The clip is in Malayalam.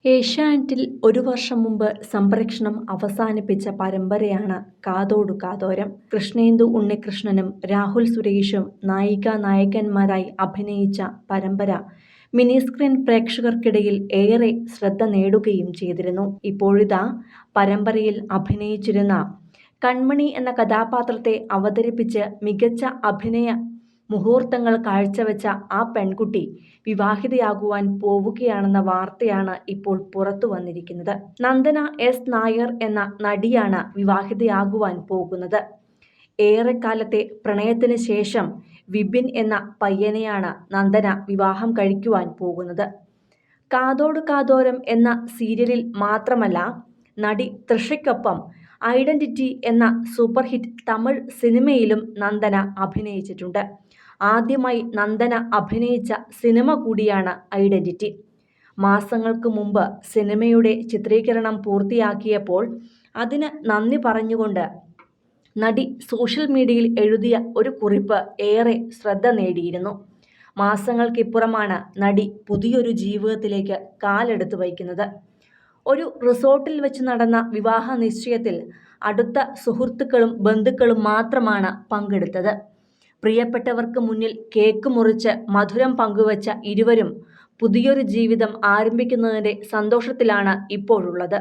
ഏഷ്യാനെറ്റിൽ ഒരു വർഷം മുമ്പ് സംപ്രേഷണം അവസാനിപ്പിച്ച പരമ്പരയാണ് കാതോടു കാതോരം. കൃഷ്ണേന്ദു ഉണ്ണികൃഷ്ണനും രാഹുൽ സുരേഷും നായികാനായകന്മാരായി അഭിനയിച്ച പരമ്പര മിനിസ്ക്രീൻ പ്രേക്ഷകർക്കിടയിൽ ഏറെ ശ്രദ്ധ നേടുകയും ചെയ്തിരുന്നു. ഇപ്പോഴിതാ പരമ്പരയിൽ അഭിനയിച്ചിരുന്ന കൺമണി എന്ന കഥാപാത്രത്തെ അവതരിപ്പിച്ച് മികച്ച അഭിനയ മുഹൂർത്തങ്ങൾ കാഴ്ചവെച്ച ആ പെൺകുട്ടി വിവാഹിതയാകുവാൻ പോവുകയാണെന്ന വാർത്തയാണ് ഇപ്പോൾ പുറത്തു വന്നിരിക്കുന്നത്. നന്ദന എസ് നായർ എന്ന നടിയാണ് വിവാഹിതയാകുവാൻ പോകുന്നത്. ഏറെക്കാലത്തെ പ്രണയത്തിന് ശേഷം വിപിൻ എന്ന പയ്യനെയാണ് നന്ദന വിവാഹം കഴിക്കുവാൻ പോകുന്നത്. കാതോടു കാതോരം എന്ന സീരിയലിൽ മാത്രമല്ല, നടി തൃഷയ്ക്കൊപ്പം ഐഡന്റിറ്റി എന്ന സൂപ്പർ ഹിറ്റ് തമിഴ് സിനിമയിലും നന്ദന അഭിനയിച്ചിട്ടുണ്ട്. ആദ്യമായി നന്ദന അഭിനയിച്ച സിനിമ കൂടിയാണ് ഐഡന്റിറ്റി. മാസങ്ങൾക്ക് മുമ്പ് സിനിമയുടെ ചിത്രീകരണം പൂർത്തിയാക്കിയപ്പോൾ അതിന് നന്ദി പറഞ്ഞുകൊണ്ട് നടി സോഷ്യൽ മീഡിയയിൽ എഴുതിയ ഒരു കുറിപ്പ് ഏറെ ശ്രദ്ധ നേടിയിരുന്നു. മാസങ്ങൾക്കിപ്പുറമാണ് നടി പുതിയൊരു ജീവിതത്തിലേക്ക് കാലെടുത്ത് വയ്ക്കുന്നത്. ഒരു റിസോർട്ടിൽ വെച്ച് നടന്ന വിവാഹ നിശ്ചയത്തിൽ അടുത്ത സുഹൃത്തുക്കളും ബന്ധുക്കളും മാത്രമാണ് പങ്കെടുത്തത്. പ്രിയപ്പെട്ടവർക്ക് മുന്നിൽ കേക്ക് മുറിച്ച് മധുരം പങ്കുവച്ച ഇരുവരും പുതിയൊരു ജീവിതം ആരംഭിക്കുന്നതിൻ്റെ സന്തോഷത്തിലാണ് ഇപ്പോഴുള്ളത്.